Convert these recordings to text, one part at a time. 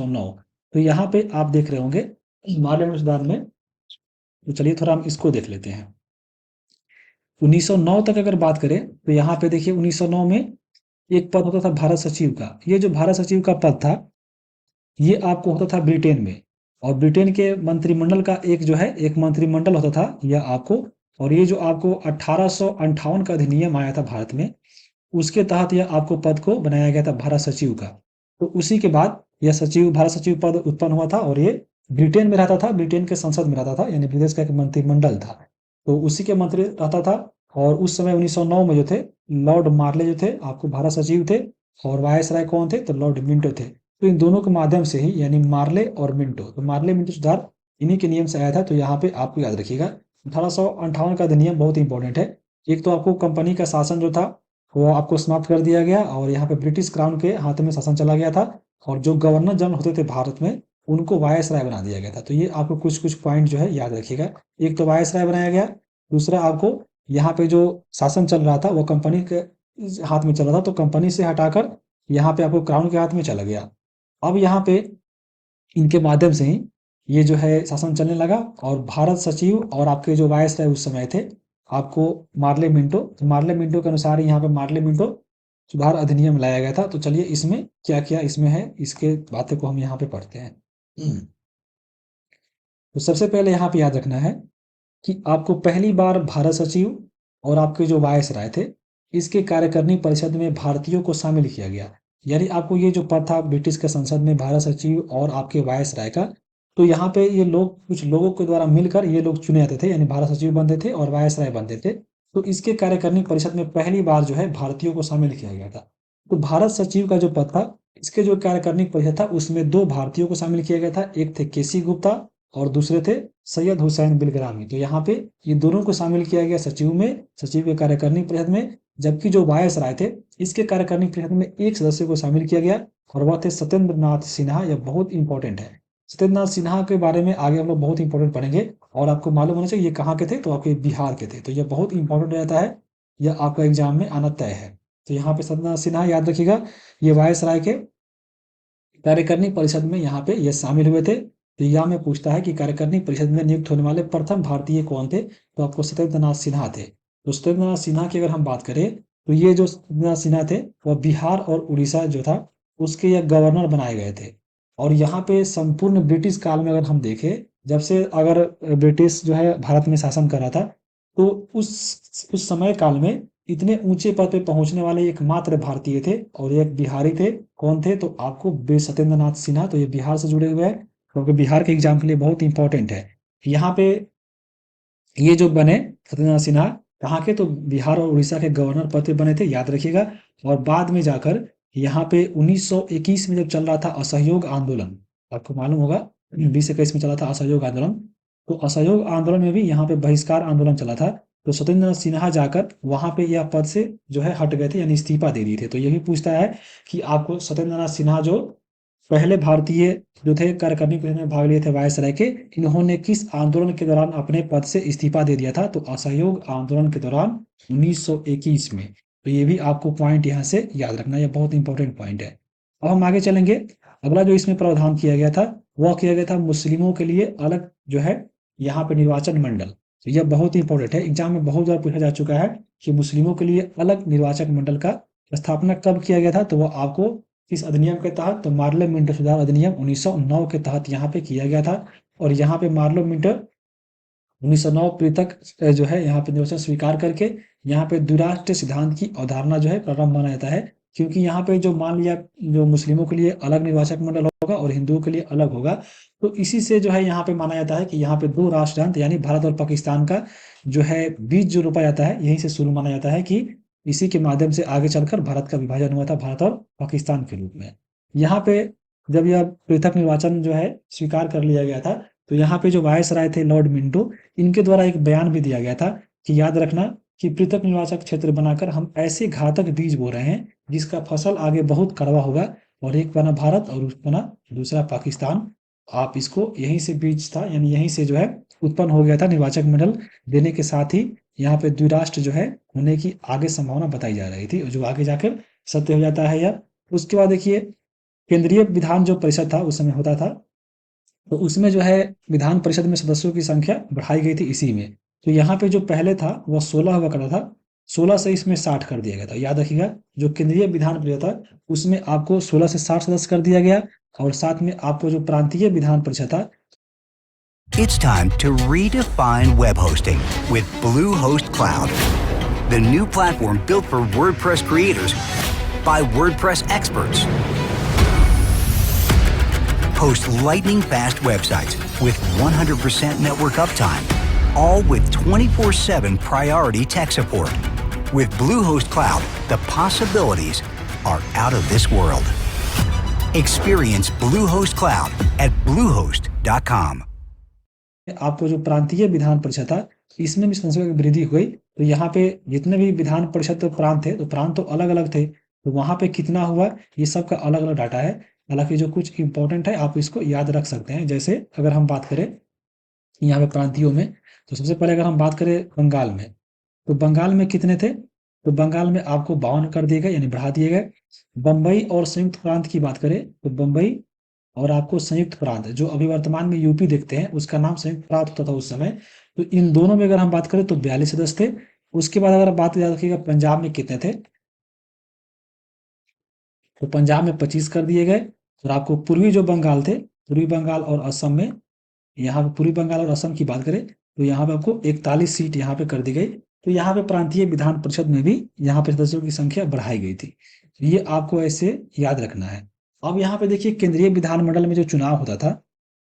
1909। तो यहाँ पे आप देख रहे होंगे मार्ले में सुधार में, तो चलिए थोड़ा हम इसको देख लेते हैं। 1909 तक अगर बात करें तो यहाँ पे देखिए 1909 में एक पद होता था भारत सचिव का। ये जो भारत सचिव का पद था, ये आपको होता था ब्रिटेन में, और ब्रिटेन के मंत्रिमंडल का एक जो है एक मंत्रिमंडल होता था यह आपको। और ये जो आपको 1858 का अधिनियम आया था भारत में, उसके तहत यह आपको पद को बनाया गया था भारत सचिव का। तो उसी के बाद यह सचिव भारत सचिव पद उत्पन्न हुआ था, और ये ब्रिटेन में रहता था, ब्रिटेन के संसद में रहता था, यानी ब्रिटिश का एक मंत्रिमंडल था, तो उसी के मंत्री रहता था। और उस समय 1909 में जो थे लॉर्ड मार्ले जो थे आपको भारत सचिव थे, और वायसराय कौन थे तो लॉर्ड मिंटो थे। तो इन दोनों के माध्यम से ही, यानी मार्ले और मिंटो, तो मार्ले मिंटो सुधार इन्हीं के नियम से आया था। तो यहाँ पे आपको याद रखिएगा 1858 का अधिनियम बहुत इंपॉर्टेंट है। एक तो आपको कंपनी का शासन जो था वो आपको समाप्त कर दिया गया, और यहाँ पे ब्रिटिश क्राउन के हाथ में शासन चला गया था, और जो गवर्नर जनरल होते थे भारत में उनको वायसराय बना दिया गया था। तो ये आपको कुछ कुछ पॉइंट जो है याद रखिएगा। एक तो वायसराय बनाया गया, दूसरा आपको यहाँ पे जो शासन चल रहा था वो कंपनी के हाथ में चल रहा था, तो कंपनी से हटाकर यहाँ पे आपको क्राउन के हाथ में चला गया। अब यहाँ पे इनके माध्यम से ही ये जो है शासन चलने लगा, और भारत सचिव और आपके जो वायसराय उस समय थे आपको मार्ले मिंटो, तो मार्ले मिंटो के अनुसार यहाँ पे मार्ले मिंटो सुधार अधिनियम लाया गया था। तो चलिए इसमें क्या क्या इसमें है, इसके बातें को हम यहाँ पे पढ़ते हैं। तो सबसे पहले यहाँ पे याद रखना है कि आपको पहली बार भारत सचिव और आपके जो वायसराय थे इसके कार्यकारिणी परिषद में भारतीयों को शामिल किया गया। यानी आपको ये जो पद था ब्रिटिश के संसद में भारत सचिव और आपके वायसराय का, तो यहाँ पे ये लोग कुछ लोगों के द्वारा मिलकर ये लोग चुने जाते थे, यानी भारत सचिव बनते थे और वायसराय बनते थे। तो इसके कार्यकारिणी परिषद में पहली बार जो है भारतीयों को शामिल किया गया था। तो भारत सचिव का जो पद था, इसके जो कार्यकारिणी परिषद था उसमें 2 भारतीयों को शामिल किया गया था। एक थे केसी गुप्ता और दूसरे थे सैयद हुसैन बिलग्रामी। तो यहाँ पे ये दोनों को शामिल किया गया सचिव में, सचिव के कार्यकारिणी परिषद में। जबकि जो वायसराय थे इसके कार्यकारिणी परिषद में एक सदस्य को शामिल किया गया, और वह थे सत्येंद्र नाथ सिन्हा। यह बहुत इंपॉर्टेंट है। सत्येंद्र नाथ सिन्हा के बारे में आगे हम लोग बहुत इंपॉर्टेंट पढ़ेंगे, और आपको मालूम होना चाहिए ये कहाँ के थे, तो आपके बिहार के थे। तो यह बहुत इंपॉर्टेंट रहता है, यह आपका एग्जाम में आना तय है। तो यहाँ पे सत्येंद्र नाथ सिन्हा याद रखिएगा, ये वायसराय के कार्यकारिणी परिषद में यहाँ पे ये शामिल हुए थे। तो यह में पूछता है कि कार्यकारिणी परिषद में नियुक्त होने वाले प्रथम भारतीय कौन थे, तो आपको सत्येंद्र नाथ सिन्हा थे। तो सत्येंद्र नाथ सिन्हा की अगर हम बात करें, तो ये जो सत्येंद्र नाथ सिन्हा थे वह बिहार और उड़ीसा जो था उसके यह गवर्नर बनाए गए थे। और यहाँ पे संपूर्ण ब्रिटिश काल में अगर हम देखें, जब से अगर ब्रिटिश जो है भारत में शासन कर रहा था, तो उस समय काल में इतने ऊंचे पद पे पहुंचने वाले एकमात्र भारतीय थे, और एक बिहारी थे। कौन थे, तो आपको सत्येंद्र नाथ सिन्हा। तो ये बिहार से जुड़े हुए हैं, क्योंकि बिहार के एग्जाम के लिए बहुत इंपॉर्टेंट है। यहाँ पे ये जो बने सत्येंद्र नाथ सिन्हा कहाँ के, तो बिहार और उड़ीसा के गवर्नर पद पे बने थे, याद रखिएगा। और बाद में जाकर यहाँ पे 1921 में जब चल रहा था असहयोग आंदोलन, आपको मालूम होगा 2021 में चला था असहयोग आंदोलन, तो असहयोग आंदोलन में भी यहाँ पे बहिष्कार आंदोलन चला था। तो सत्येंद्र नाथ सिन्हा जाकर वहां पे यह पद से जो है हट गए थे, यानी इस्तीफा दे दिए थे। तो ये भी पूछता है कि आपको सत्येंद्र नाथ सिन्हा जो पहले भारतीय जो थे कार्यकारिणी परिषद में भाग लिए थे वायसराय के, इन्होंने किस आंदोलन के दौरान अपने पद से इस्तीफा दे दिया था, तो असहयोग आंदोलन के दौरान 1921 में। तो ये भी आपको पॉइंट यहाँ से याद रखना, यह बहुत इंपॉर्टेंट पॉइंट है। अब हम आगे चलेंगे। अगला जो इसमें प्रावधान किया गया था वह किया गया था मुस्लिमों के लिए अलग जो है यहाँ पे निर्वाचन मंडल। तो यह बहुत इंपॉर्टेंट है, एग्जाम में बहुत बार पूछा जा चुका है कि मुस्लिमों के लिए अलग निर्वाचक मंडल का स्थापना कब किया गया था, तो वह आपको इस अधिनियम के तहत, तो मार्लो मिंटो सुधार अधिनियम 1909 के तहत यहाँ पे किया गया था। और यहाँ पे मार्लो मिंटो 1909 पृथक जो है यहाँ पे निर्वाचन स्वीकार करके यहाँ पे द्विराष्ट्र सिद्धांत की अवधारणा जो है प्रारंभ माना जाता है। क्योंकि यहाँ पे जो मान लिया जो मुस्लिमों के लिए अलग निर्वाचक मंडल होगा और हिंदुओं के लिए अलग होगा, तो इसी से जो है यहाँ पे माना जाता है कि यहाँ पे 2 राष्ट्रांत यानी भारत और पाकिस्तान का जो है बीज जो रोपा जाता है, यहीं से शुरू माना जाता है कि इसी के माध्यम से आगे चलकर भारत का विभाजन हुआ था भारत और पाकिस्तान के रूप में। यहाँ पे जब यह पृथक निर्वाचन जो है स्वीकार कर लिया गया था, तो यहाँ पे जो वायसराय थे लॉर्ड मिंटो, इनके द्वारा एक बयान भी दिया गया था कि याद रखना कि पृथक निर्वाचक क्षेत्र बनाकर हम ऐसे घातक बीज बो रहे हैं जिसका फसल आगे बहुत कड़वा होगा, और एक बना भारत और बना दूसरा पाकिस्तान। आप इसको यहीं से बीज था, यानी यहीं से जो है उत्पन्न हो गया था निर्वाचक मंडल देने के साथ ही यहाँ पे द्विराष्ट्र जो है होने की आगे संभावना बताई जा रही थी, और जो आगे जाकर सत्य हो जाता है। या उसके बाद देखिए केंद्रीय विधान जो परिषद था उस समय होता था, तो उसमें जो है विधान परिषद में सदस्यों की संख्या बढ़ाई गई थी इसी में। तो यहाँ पे जो पहले था वह 16 हुआ करता था, 16 से इसमें 60 कर दिया गया था। याद रखिएगा, जो केंद्रीय विधान परिषद था उसमें आपको 16 से 60 सदस्य कर दिया गया, और साथ में आपको जो प्रांतीय विधान परिषद था। It's time to redefine web hosting with Bluehost Cloud, the new platform built for WordPress creators by WordPress experts. Host lightning-fast websites with 100% network uptime, all with 24/7 priority tech support. With Bluehost Cloud, the possibilities are out of this world. Experience Bluehost Cloud at bluehost.com. आपको जो प्रांतीय विधान परिषद था इसमें भी संख्या की वृद्धि हुई। तो यहाँ पे जितने भी विधान परिषद तो प्रांत थे, तो प्रांत तो अलग अलग थे, तो वहां पे कितना हुआ ये सब का अलग अलग डाटा है। हालांकि जो कुछ इंपॉर्टेंट है आप इसको याद रख सकते हैं। जैसे अगर हम बात करें यहाँ पे प्रांतियों में, तो सबसे पहले अगर हम बात करें बंगाल में, तो बंगाल में कितने थे? तो बंगाल में आपको 52 कर दिए गए, यानी बढ़ा दिए गए। बंबई और संयुक्त प्रांत की बात करें तो बंबई और आपको संयुक्त प्रांत, जो अभी वर्तमान में यूपी देखते हैं उसका नाम संयुक्त प्रांत होता था उस समय। तो इन दोनों में अगर हम बात करें तो 42 सदस्य थे। उसके बाद अगर बात याद रखिएगा पंजाब में कितने थे, तो पंजाब में 25 कर दिए गए। और आपको पूर्वी जो बंगाल थे, पूर्वी बंगाल और असम में, यहाँ पे पूर्वी बंगाल और असम की बात करें तो यहाँ पे आपको 41 सीट यहाँ पे कर दी गई। तो यहाँ पे प्रांतीय विधान परिषद में भी यहाँ पे सदस्यों की संख्या बढ़ाई गई थी। ये आपको ऐसे याद रखना है। अब यहाँ पे देखिए केंद्रीय विधानमंडल में जो चुनाव होता था,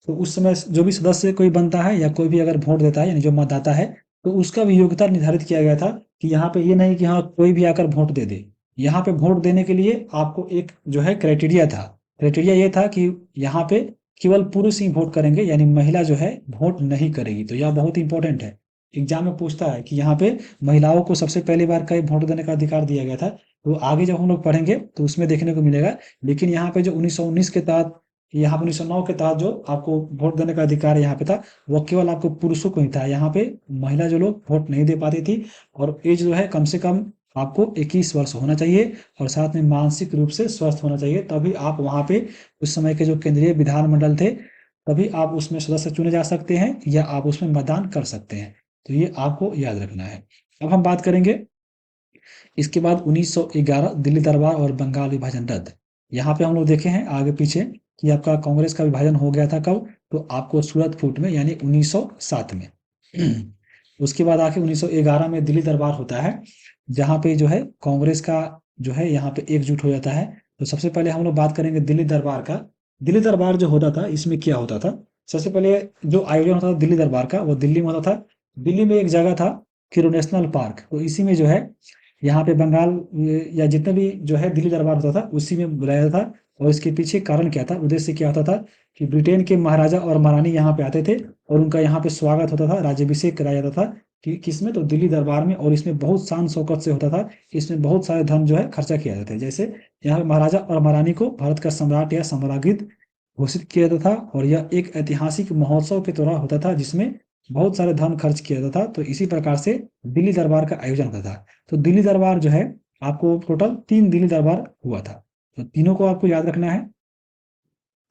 तो उस समय जो भी सदस्य कोई बनता है या कोई भी अगर वोट देता है, यानी जो मतदाता है, तो उसका भी योग्यता निर्धारित किया गया था कि यहाँ पे ये नहीं कि हाँ कोई भी आकर वोट दे दे। यहाँ पे वोट देने के लिए आपको एक जो है क्राइटेरिया था। क्राइटेरिया ये था कि यहाँ पे केवल पुरुष ही वोट करेंगे, यानी महिला जो है वोट नहीं करेगी। तो यह बहुत इंपॉर्टेंट है। एग्जाम में पूछता है कि यहाँ पे महिलाओं को सबसे पहली बार कहीं वोट देने का अधिकार दिया गया था। तो आगे जब हम लोग पढ़ेंगे तो उसमें देखने को मिलेगा। लेकिन यहाँ पे जो 1919 के तहत, यहाँ पे 1909 के तहत जो आपको वोट देने का अधिकार यहाँ पे था, वो केवल आपको पुरुषों को ही था। यहाँ पे महिला जो लोग वोट नहीं दे पाती थी। और एज जो है कम से कम आपको 21 वर्ष होना चाहिए, और साथ में मानसिक रूप से स्वस्थ होना चाहिए, तभी आप वहाँ पे उस समय के जो केंद्रीय विधानमंडल थे, तभी आप उसमें सदस्य चुने जा सकते हैं या आप उसमें मतदान कर सकते हैं। तो ये आपको याद रखना है। अब हम बात करेंगे इसके बाद 1911 दिल्ली दरबार और बंगाल विभाजन रद्द। यहाँ पे हम लोग देखे हैं आगे पीछे कि आपका कांग्रेस का विभाजन हो गया था कब? तो आपको सूरत फूट में, यानी 1907 में। उसके बाद आके 1911 में दिल्ली दरबार होता है, जहाँ पे जो है कांग्रेस का जो है यहाँ पे एकजुट हो जाता है। तो सबसे पहले हम लोग बात करेंगे दिल्ली दरबार का। दिल्ली दरबार जो होता था इसमें क्या होता था? सबसे पहले जो आयोजन होता था दिल्ली दरबार का वो दिल्ली में होता था। दिल्ली में एक जगह था किरो नेशनल पार्क, तो इसी में जो है यहाँ पे बंगाल या जितने भी जो है दिल्ली दरबार होता था उसी में बुलाया जाता था। और इसके पीछे कारण क्या था, उद्देश्य क्या होता था कि ब्रिटेन के महाराजा और महारानी यहाँ पे आते थे और उनका यहाँ पे स्वागत होता था, राज्याभिषेक कराया जाता था कि किसमें? तो दिल्ली दरबार में। और इसमें बहुत शान शौकत से होता था, इसमें बहुत सारे धन जो है खर्चा किया जाता है। जैसे यहाँ पे महाराजा और महारानी को भारत का सम्राट या सम्राज्ञी घोषित किया जाता था, और यह एक ऐतिहासिक महोत्सव के दौरान होता था जिसमें बहुत सारे धन खर्च किया जाता था। तो इसी प्रकार से दिल्ली दरबार का आयोजन होता था। तो दिल्ली दरबार जो है आपको टोटल 3 दिल्ली दरबार हुआ था। तो तीनों को आपको याद रखना है।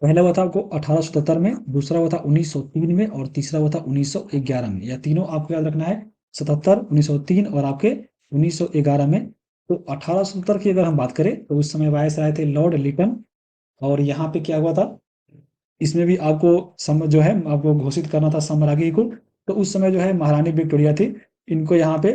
पहला हुआ था आपको 1877 में, दूसरा हुआ था 1903 में, और तीसरा हुआ था 1911 में। या तीनों आपको याद रखना है, 77, 1903 और आपके 1911 में। तो 1870 की अगर हम बात करें तो उस समय वायसराय थे लॉर्ड लिटन। और यहाँ पे क्या हुआ था, इसमें भी आपको जो है आपको घोषित करना था साम्राज्ञी को। तो उस समय जो है महारानी विक्टोरिया थी, इनको यहाँ पे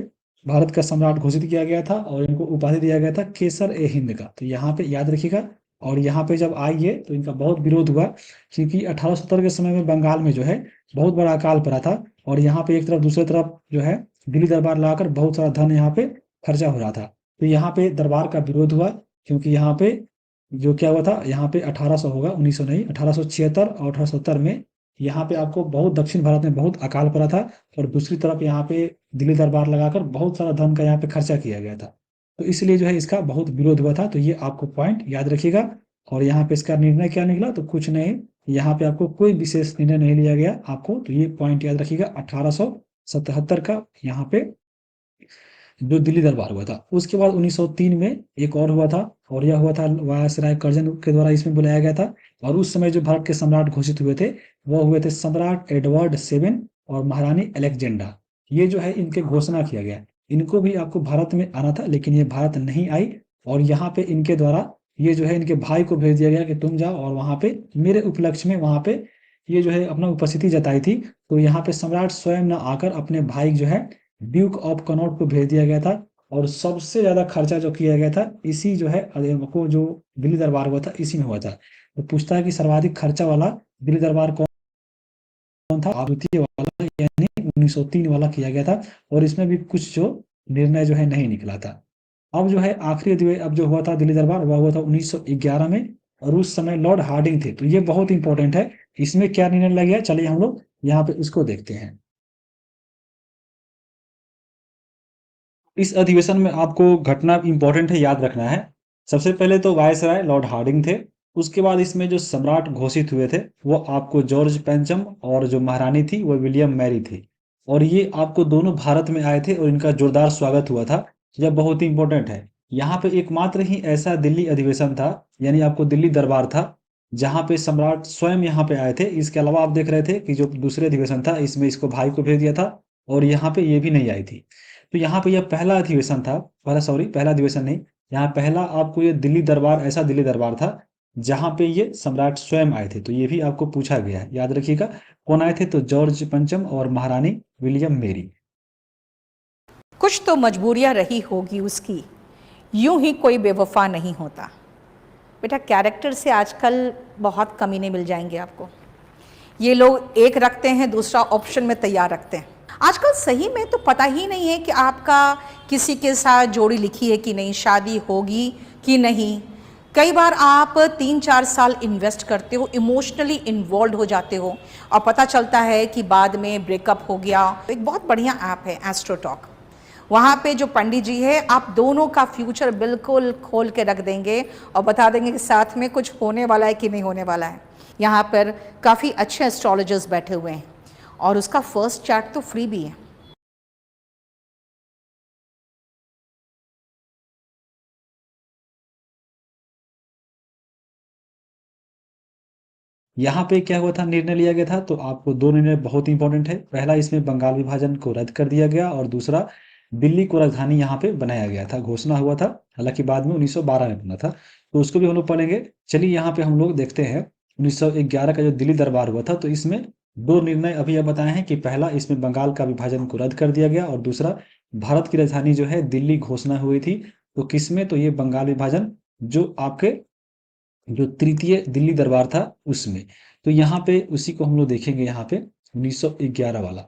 भारत का सम्राट घोषित किया गया था और इनको उपाधि दिया गया था केसर ए हिंद का। तो यहाँ पे याद रखिएगा। और यहाँ पे जब आई है तो इनका बहुत विरोध हुआ, क्योंकि 1870 के समय में बंगाल में जो है बहुत बड़ा अकाल पड़ा था, और यहाँ पे एक तरफ दूसरी तरफ जो है दिल्ली दरबार लाकर बहुत सारा धन यहाँ पे खर्चा हो रहा था। तो यहाँ पे दरबार का विरोध हुआ, क्योंकि यहाँ पे जो क्या हुआ था, यहाँ पे 1800 होगा, 1900 नहीं, 1876 और 1870 में यहाँ पे आपको बहुत दक्षिण भारत में बहुत अकाल पड़ा था, और दूसरी तरफ यहाँ पे दिल्ली दरबार लगाकर बहुत सारा धन का यहाँ पे खर्चा किया गया था। तो इसलिए जो है इसका बहुत विरोध हुआ था। तो ये आपको पॉइंट याद रखिएगा। और यहाँ पे इसका निर्णय क्या निकला, तो कुछ नहीं, यहाँ पे आपको कोई विशेष निर्णय नहीं लिया गया आपको। तो ये पॉइंट याद रखिएगा 1877 का यहाँ पे जो दिल्ली दरबार हुआ था। उसके बाद 1903 में एक और हुआ था, और यह हुआ था वायसराय कर्जन के द्वारा इसमें बुलाया गया था। और उस समय जो भारत के सम्राट घोषित हुए थे, वह हुए थे सम्राट एडवर्ड सेवन और महारानी अलेक्जेंडा। ये जो है इनके घोषणा किया गया। इनको भी आपको भारत में आना था, लेकिन ये भारत नहीं आई, और यहाँ पे इनके द्वारा ये जो है इनके भाई को भेज दिया गया कि तुम जाओ और वहाँ पे मेरे उपलक्ष्य में वहाँ पे ये जो है अपना उपस्थिति जताई थी। तो यहाँ पे सम्राट स्वयं न आकर अपने भाई जो है ड्यूक ऑफ कनॉट को भेज दिया गया था। और सबसे ज्यादा खर्चा जो किया गया था इसी जो है को जो दिल्ली दरबार हुआ था इसी में हुआ था। तो पूछता है कि सर्वाधिक खर्चा वाला दिल्ली दरबार कौन था? द्वितीय वाला यानी 1903 वाला किया गया था। और इसमें भी कुछ जो निर्णय जो है नहीं निकला था। अब जो है आखिरी अब जो हुआ था दिल्ली दरबार, वह हुआ था 1911 में, और उस समय लॉर्ड हार्डिंग थे। तो ये बहुत इंपॉर्टेंट है। इसमें क्या निर्णय लिया गया, चलिए हम लोग यहाँ पे इसको देखते हैं। इस अधिवेशन में आपको घटना इंपॉर्टेंट है, याद रखना है। सबसे पहले तो वायसराय लॉर्ड हार्डिंग थे। उसके बाद इसमें जो सम्राट घोषित हुए थे वो आपको जॉर्ज पेंचम, और जो महारानी थी वो विलियम मैरी थी। और ये आपको दोनों भारत में आए थे और इनका जोरदार स्वागत हुआ था। यह बहुत ही इंपॉर्टेंट है। यहाँ पे एकमात्र ही ऐसा दिल्ली अधिवेशन था, यानी आपको दिल्ली दरबार था, जहाँ पे सम्राट स्वयं यहाँ पे आए थे। इसके अलावा आप देख रहे थे कि जो दूसरे अधिवेशन था इसमें इसको भाई को भेज दिया था, और यहाँ पे ये भी नहीं आई थी। तो यहाँ पे यह पहला अधिवेशन था, पहला अधिवेशन नहीं, यहाँ पहला आपको ये दिल्ली दरबार, ऐसा दिल्ली दरबार था जहाँ पे ये सम्राट स्वयं आए थे। तो ये भी आपको पूछा गया है, याद रखिएगा। कौन आए थे? तो जॉर्ज पंचम और महारानी विलियम मेरी। कुछ तो मजबूरियां रही होगी उसकी, यूं ही कोई बेवफा नहीं होता। बेटा कैरेक्टर से आजकल बहुत कमीने मिल जाएंगे आपको। ये लोग एक रखते हैं, दूसरा ऑप्शन में तैयार रखते हैं। आजकल सही में तो पता ही नहीं है कि आपका किसी के साथ जोड़ी लिखी है कि नहीं, शादी होगी कि नहीं। कई बार आप 3-4 साल इन्वेस्ट करते हो, इमोशनली इन्वॉल्व हो जाते हो, और पता चलता है कि बाद में ब्रेकअप हो गया। एक बहुत बढ़िया ऐप है एस्ट्रोटॉक। वहाँ पे जो पंडित जी है, आप दोनों का फ्यूचर बिल्कुल खोल के रख देंगे और बता देंगे कि साथ में कुछ होने वाला है कि नहीं होने वाला है। यहाँ पर काफ़ी अच्छे एस्ट्रोलॉजर्स बैठे हुए हैं, और उसका फर्स्ट चार्ट तो फ्री भी है। यहाँ पे क्या हुआ था, निर्णय लिया गया था। तो आपको दो निर्णय बहुत इंपॉर्टेंट है। पहला, इसमें बंगाल विभाजन को रद्द कर दिया गया, और दूसरा दिल्ली को राजधानी यहाँ पे बनाया गया था, घोषणा हुआ था। हालांकि बाद में 1912 में बना था, तो उसको भी हम लोग पढ़ेंगे। चलिए यहाँ पे हम लोग देखते हैं 1911 का जो दिल्ली दरबार हुआ था। तो इसमें दो निर्णय अभी यह बताए हैं कि पहला, इसमें बंगाल का विभाजन को रद्द कर दिया गया, और दूसरा भारत की राजधानी जो है दिल्ली घोषणा हुई थी। तो किसमें? तो ये बंगाल विभाजन जो आपके जो तृतीय दिल्ली दरबार था उसमें। तो यहाँ पे उसी को हम लोग देखेंगे, यहाँ पे 1911 वाला।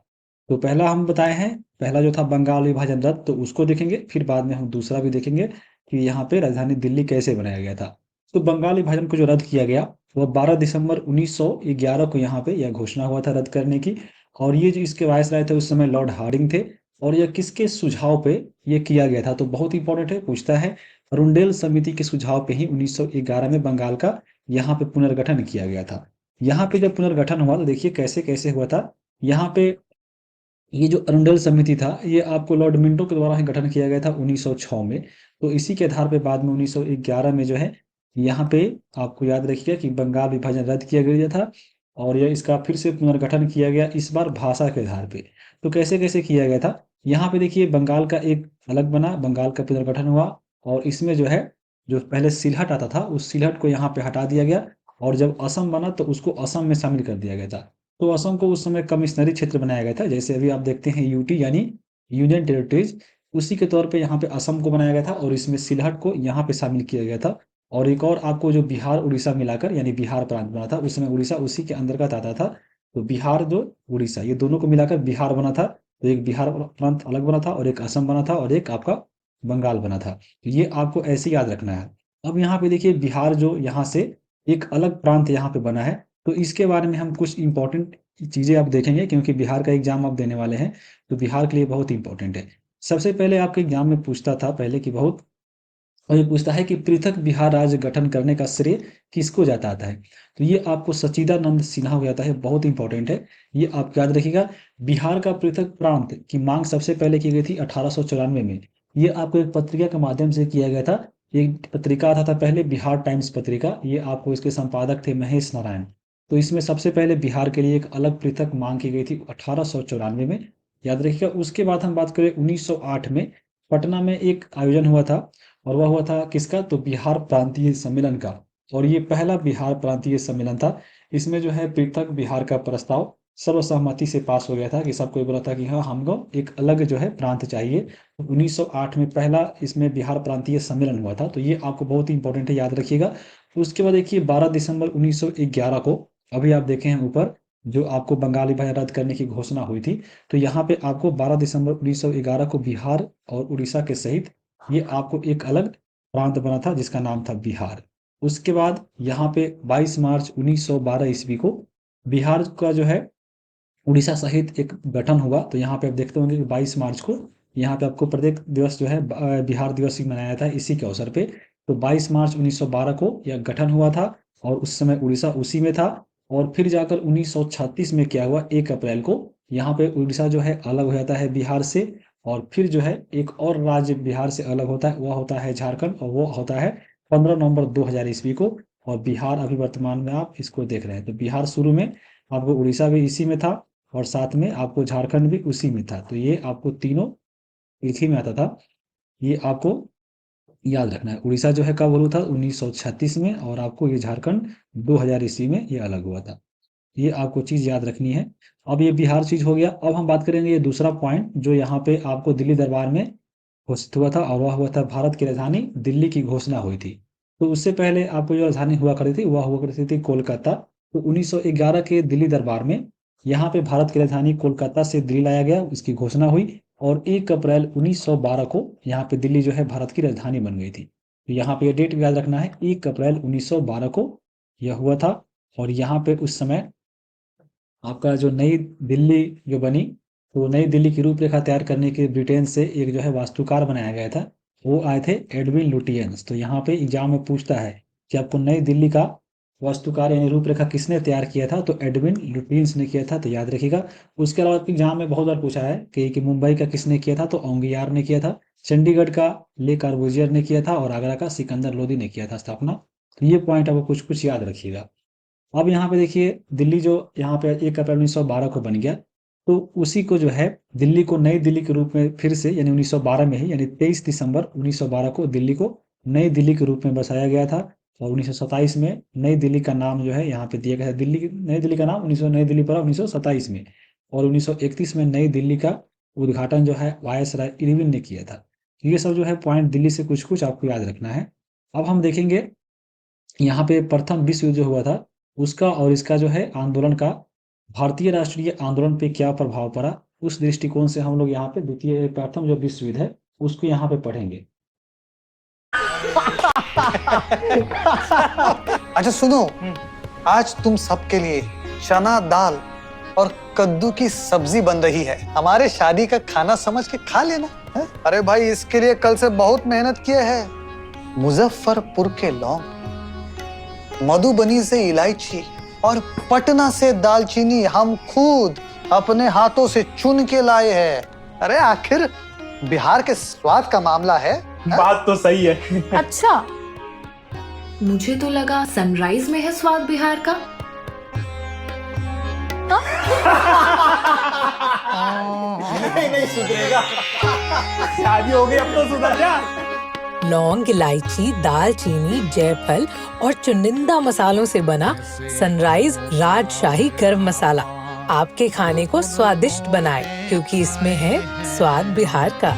तो पहला हम बताए हैं, पहला जो था बंगाल विभाजन रद्द, तो उसको देखेंगे। फिर बाद में हम दूसरा भी देखेंगे कि यहाँ पे राजधानी दिल्ली कैसे बनाया गया था। तो बंगाल विभाजन को जो रद्द किया गया, वह 12 दिसंबर 1911 को यहाँ पे यह घोषणा हुआ था रद्द करने की। और ये जो इसके वायसराय थे उस समय लॉर्ड हार्डिंग थे। और यह किसके सुझाव पे ये किया गया था? तो बहुत इंपॉर्टेंट है, पूछता है। रुंडेल समिति के सुझाव पे ही 1911 में बंगाल का यहाँ पे पुनर्गठन किया गया था। यहाँ पे जब पुनर्गठन हुआ तो देखिए कैसे कैसे हुआ था। यहाँ पे ये जो अरुंडल समिति था, ये आपको लॉर्ड मिंटो के द्वारा ही गठन किया गया था 1906 में। तो इसी के आधार पे बाद में 1911 में जो है यहाँ पे आपको याद रखिएगा कि बंगाल विभाजन रद्द किया गया था, और यह इसका फिर से पुनर्गठन किया गया, इस बार भाषा के आधार पे। तो कैसे कैसे किया गया था, यहाँ पे देखिए बंगाल का एक अलग बना, बंगाल का पुनर्गठन हुआ। और इसमें जो है, जो पहले सिलहट आता था उस सिलहट को यहाँ पे हटा दिया गया, और जब असम बना तो उसको असम में शामिल कर दिया गया था। तो असम को उस समय कमिश्नरी क्षेत्र बनाया गया था, जैसे अभी आप देखते हैं यूटी यानी यूनियन टेरिटरीज, उसी के तौर पे यहाँ पे असम को बनाया गया था, और इसमें सिलहट को यहाँ पे शामिल किया गया था। और एक और आपको जो बिहार उड़ीसा मिलाकर यानी बिहार प्रांत बना था, उस समय उड़ीसा उसी के अंतर्गत आता था। तो बिहार जो उड़ीसा, ये दोनों को मिलाकर बिहार बना था। तो एक बिहार प्रांत अलग बना था, और एक असम बना था, और एक आपका बंगाल बना था। तो ये आपको ऐसे याद रखना है। अब यहाँ पे देखिए बिहार जो यहाँ से एक अलग प्रांत यहाँ पे बना है, तो इसके बारे में हम कुछ इंपॉर्टेंट चीज़ें आप देखेंगे, क्योंकि बिहार का एग्जाम आप देने वाले हैं, तो बिहार के लिए बहुत इंपॉर्टेंट है। सबसे पहले आपके एग्जाम में पूछता था पहले की बहुत, और ये पूछता है कि पृथक बिहार राज्य गठन करने का श्रेय किसको जाता आता है? तो ये आपको सच्चिदानंद सिन्हा को जाता है, बहुत इंपॉर्टेंट है, ये आप याद रखिएगा। बिहार का पृथक प्रांत की मांग सबसे पहले की गई थी 1894 में, ये आपको एक पत्रिका के माध्यम से किया गया था। एक पत्रिका आता था पहले बिहार टाइम्स पत्रिका, ये आपको इसके संपादक थे महेश नारायण। तो इसमें सबसे पहले बिहार के लिए एक अलग पृथक मांग की गई थी 1894 में, याद रखिएगा। उसके बाद हम बात करें 1908 में पटना में एक आयोजन हुआ था, और वह हुआ था किसका, तो बिहार प्रांतीय सम्मेलन का। और ये पहला बिहार प्रांतीय सम्मेलन था। इसमें जो है पृथक बिहार का प्रस्ताव सर्वसहमति से पास हो गया था, कि सब कोई बोला था कि हाँ हमको एक अलग जो है प्रांत चाहिए। 1908 में पहला इसमें बिहार प्रांतीय सम्मेलन हुआ था, तो ये आपको बहुत ही इंपॉर्टेंट है, याद रखिएगा। उसके बाद देखिए 12 दिसंबर 1911 को, अभी आप देखे हैं ऊपर जो आपको बंगाली भाषा रद्द करने की घोषणा हुई थी, तो यहाँ पे आपको 12 दिसंबर 1911 को बिहार और उड़ीसा के सहित ये आपको एक अलग प्रांत बना था जिसका नाम था बिहार। उसके बाद यहाँ पे 22 मार्च 1912 ईस्वी को बिहार का जो है उड़ीसा सहित एक गठन हुआ। तो यहाँ पे आप देखते होंगे कि 22 मार्च को यहाँ पे आपको प्रत्येक दिवस जो है बिहार दिवस ही मनाया था इसी के अवसर पे। तो 22 मार्च 1912 को यह गठन हुआ था, और उस समय उड़ीसा उसी में था। और फिर जाकर 1936 में क्या हुआ, 1 अप्रैल को यहाँ पे उड़ीसा जो है अलग हो जाता है बिहार से। और फिर जो है एक और राज्य बिहार से अलग होता है, वह होता है झारखंड, और वो होता है 15 नवंबर 2000 ईस्वी को। और बिहार अभी वर्तमान में आप इसको देख रहे हैं। तो बिहार शुरू में आपको उड़ीसा भी इसी में था, और साथ में आपको झारखंड भी उसी में था। तो ये आपको तीनों एक ही में आता था, ये आपको याद रखना है। उड़ीसा जो है कब हुआ था, 1936 में, और आपको ये झारखंड 2000 ईस्वी में ये अलग हुआ था। ये आपको चीज़ याद रखनी है। अब ये बिहार चीज़ हो गया। अब हम बात करेंगे ये दूसरा पॉइंट जो यहाँ पे आपको दिल्ली दरबार में घोषित हुआ था, और वह हुआ था भारत की राजधानी दिल्ली की घोषणा हुई थी। तो उससे पहले आपको जो राजधानी हुआ करती थी वह हुआ करती थी कोलकाता। तो 1911 के दिल्ली दरबार में यहाँ पे भारत की राजधानी कोलकाता से दिल्ली लाया गया, इसकी घोषणा हुई। और 1 अप्रैल 1912 को यहाँ पे दिल्ली जो है भारत की राजधानी बन गई थी। तो यहाँ पे ये डेट याद रखना है, 1 अप्रैल 1912 को यह हुआ था। और यहाँ पे उस समय आपका जो नई दिल्ली जो बनी, तो नई दिल्ली की रूपरेखा तैयार करने के ब्रिटेन से एक जो है वास्तुकार बनाया गया था, वो आए थे एडविन लुटियंस। तो यहाँ पे एग्जाम में पूछता है कि आपको नई दिल्ली का वास्तुकार यानी रूपरेखा किसने तैयार किया था, तो एडविन लुटियंस ने किया था, तो याद रखिएगा। उसके अलावा एग्जाम में बहुत बार पूछा है कि मुंबई का किसने किया था, तो औंगियार ने किया था। चंडीगढ़ का ले कार्बूजियर ने किया था, और आगरा का सिकंदर लोदी ने किया था स्थापना। तो ये पॉइंट आपको कुछ कुछ याद रखिएगा। अब यहाँ पे देखिए दिल्ली जो यहाँ पे 1 अप्रैल 1912 को बन गया, तो उसी को जो है दिल्ली को नई दिल्ली के रूप में फिर से यानी 1912 में ही, यानी 23 दिसंबर 1912 को दिल्ली को नई दिल्ली के रूप में बसाया गया था। और 1927 में नई दिल्ली का नाम जो है यहाँ पे दिया गया है, नई दिल्ली का नाम 19 नई दिल्ली पड़ा 1927 में। और 1931 में नई दिल्ली का उद्घाटन जो है वायसराय इरविन ने किया था। ये सब जो है पॉइंट दिल्ली से कुछ कुछ आपको याद रखना है। अब हम देखेंगे यहाँ पे प्रथम विश्व युद्ध जो हुआ था उसका और इसका जो है आंदोलन का भारतीय राष्ट्रीय आंदोलन पे क्या प्रभाव पड़ा, उस दृष्टिकोण से हम लोग यहाँ पे द्वितीय प्रथम जो विश्व युद्ध है उसको यहाँ पे पढ़ेंगे। अच्छा सुनो, आज तुम सबके लिए चना दाल और कद्दू की सब्जी बन रही है। हमारे शादी का खाना समझ के खा लेना है? अरे भाई इसके लिए कल से बहुत मेहनत किए हैं। मुजफ्फरपुर के लौंग, मधुबनी से इलायची और पटना से दालचीनी हम खुद अपने हाथों से चुन के लाए हैं। अरे आखिर बिहार के स्वाद का मामला है। बात तो सही है। अच्छा, मुझे तो लगा सनराइज में है स्वाद बिहार का। नहीं सुधरेगा। शादी हो गई अब तो सुधर जा। लौंग, इलायची, दालचीनी, जायफल और चुनिंदा मसालों से बना सनराइज राजशाही गरम मसाला आपके खाने को स्वादिष्ट बनाए, क्योंकि इसमें है स्वाद बिहार का।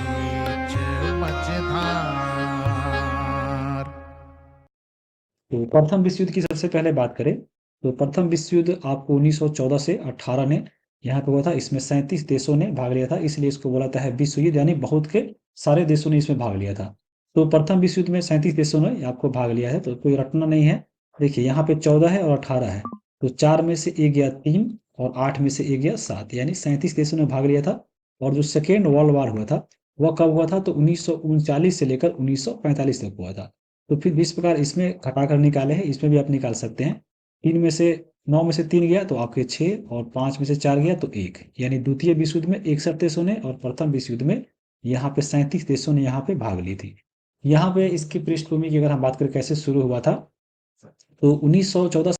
तो प्रथम विश्व युद्ध की सबसे पहले बात करें तो प्रथम विश्व युद्ध आपको 1914 से 18 ने यहाँ पे हुआ था। इसमें 37 देशों ने भाग लिया था, इसलिए इसको बोला जाता है विश्व युद्ध, यानी बहुत के सारे देशों ने इसमें भाग लिया था। तो प्रथम विश्व युद्ध में 37 देशों ने आपको भाग लिया है, तो कोई रटना नहीं है। देखिए यहाँ पे 14 है और 18 है, तो 4 में से एक गया 3 और 8 में से एक गया 7, यानी 37 देशों ने भाग लिया था। और जो सेकेंड वर्ल्ड वार हुआ था वह कब हुआ था, तो 1939 से लेकर 1945 तक हुआ था। तो फिर इस प्रकार इसमें घटा कर निकाले हैं, इसमें भी आप निकाल सकते हैं। 9 में से 3 गया तो आपके 6, और 5 में से 4 गया तो 1, यानी द्वितीय विश्व युद्ध में 61 देशों ने और प्रथम विश्व युद्ध में यहाँ पे 37 देशों ने यहाँ पे भाग ली थी। यहाँ पे इसकी पृष्ठभूमि की अगर हम बात करें कैसे शुरू हुआ था, तो 1914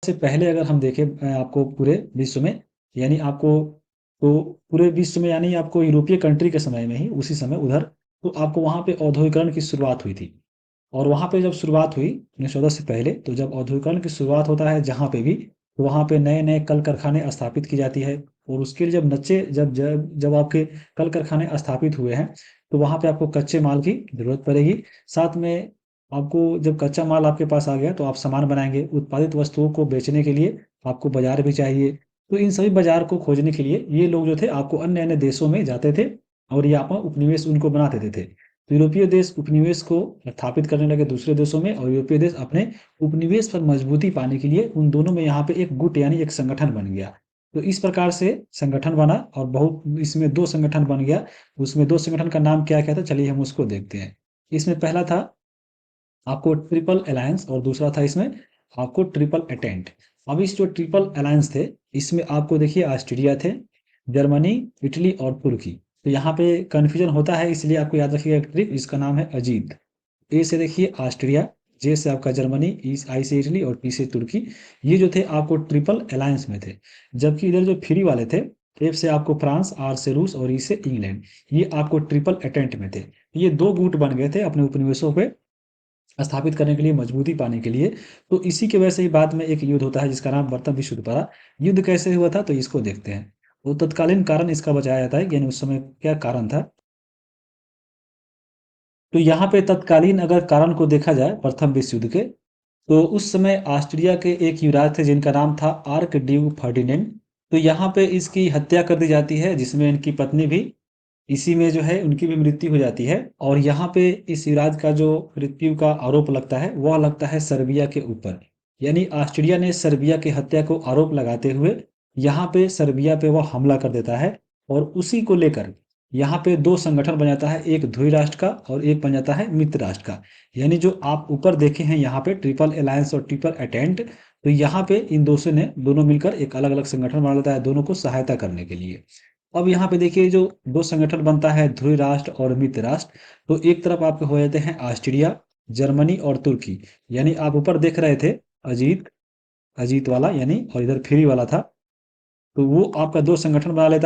से पहले अगर हम देखें आपको पूरे विश्व में, यानी आपको तो पूरे विश्व में यानी आपको यूरोपीय कंट्री के समय में ही उसी समय उधर, तो आपको वहाँ पे औद्योगिकरण की शुरुआत हुई थी। और वहाँ पे जब शुरुआत हुई 1914 से पहले, तो जब औद्योगिकरण की शुरुआत होता है जहाँ पे भी, तो वहाँ पे नए-नए कल कारखाने स्थापित की जाती है। और उसके लिए जब नच्चे जब जब जब आपके कल कारखाने स्थापित हुए हैं, तो वहाँ पे आपको कच्चे माल की ज़रूरत पड़ेगी। साथ में आपको जब कच्चा माल आपके पास आ गया तो आप सामान बनाएँगे। उत्पादित वस्तुओं को बेचने के लिए आपको बाज़ार भी चाहिए। तो इन सभी बाज़ार को खोजने के लिए ये लोग जो थे आपको अन्य-अन्य देशों में जाते थे और यहाँ पर उपनिवेश उनको बना देते थे। तो यूरोपीय देश उपनिवेश को स्थापित करने लगे दूसरे देशों में, और यूरोपीय देश अपने उपनिवेश पर मजबूती पाने के लिए उन दोनों में यहाँ पे एक गुट यानी एक संगठन बन गया। तो इस प्रकार से संगठन बना और बहुत इसमें 2 संगठन बन गया। उसमें 2 संगठन का नाम क्या-क्या था, चलिए हम उसको देखते हैं। इसमें पहला था आपको ट्रिपल अलायंस और दूसरा था इसमें आपको ट्रिपल एटेंट। अब इस जो ट्रिपल अलायंस थे, इसमें आपको देखिए ऑस्ट्रेलिया थे, जर्मनी, इटली और तुर्की। तो यहाँ पे कन्फ्यूजन होता है, इसलिए आपको याद रखिएगा एक ट्रिक, इसका नाम है अजीत। ए से देखिए ऑस्ट्रिया, जे से आपका जर्मनी, आई से इटली और टी से तुर्की। ये जो थे आपको ट्रिपल अलायंस में थे। जबकि इधर जो फ्री वाले थे, एफ से आपको फ्रांस, आर से रूस और ई से इंग्लैंड, ये आपको ट्रिपल अटेंट में थे। ये 2 गुट बन गए थे अपने उपनिवेशों पे स्थापित करने के लिए, मजबूती पाने के लिए। तो इसी की वजह से ही बाद में एक युद्ध होता है जिसका नाम प्रथम विश्व युद्ध पड़ा। युद्ध कैसे हुआ था, तो इसको देखते हैं। वो तत्कालीन कारण इसका बताया जाता है, यानी उस समय क्या कारण था। तो यहाँ पे तत्कालीन अगर कारण को देखा जाए प्रथम विश्व युद्ध के, तो उस समय ऑस्ट्रिया के एक युवराज थे जिनका नाम था आर्कड्यूक फर्डिनेंड। तो यहाँ पे इसकी हत्या कर दी जाती है, जिसमें इनकी पत्नी भी इसी में जो है उनकी भी मृत्यु हो जाती है। और यहाँ पे इस युवराज का जो मृत्यु का आरोप लगता है, वह लगता है सर्बिया के ऊपर। यानी ऑस्ट्रिया ने सर्बिया की हत्या को आरोप लगाते हुए यहाँ पे सर्बिया पे वह हमला कर देता है। और उसी को लेकर यहाँ पे 2 संगठन बन जाता है, एक ध्रुव राष्ट्र का और एक बन जाता है मित्र राष्ट्र का। यानी जो आप ऊपर देखे हैं यहाँ पे ट्रिपल अलायंस और ट्रिपल अटेंट, तो यहाँ पे इन दोनों मिलकर एक अलग-अलग संगठन बना लेता है दोनों को सहायता करने के लिए। अब यहाँ पे देखिए जो 2 संगठन बनता है, ध्रुव राष्ट्र और मित्र राष्ट्र, तो एक तरफ आपके हो जाते हैं ऑस्ट्रिया, जर्मनी और तुर्की। यानी आप ऊपर देख रहे थे अजीत वाला यानी, और इधर फ्री वाला था। तो वो आपका 2 संगठन बना लेता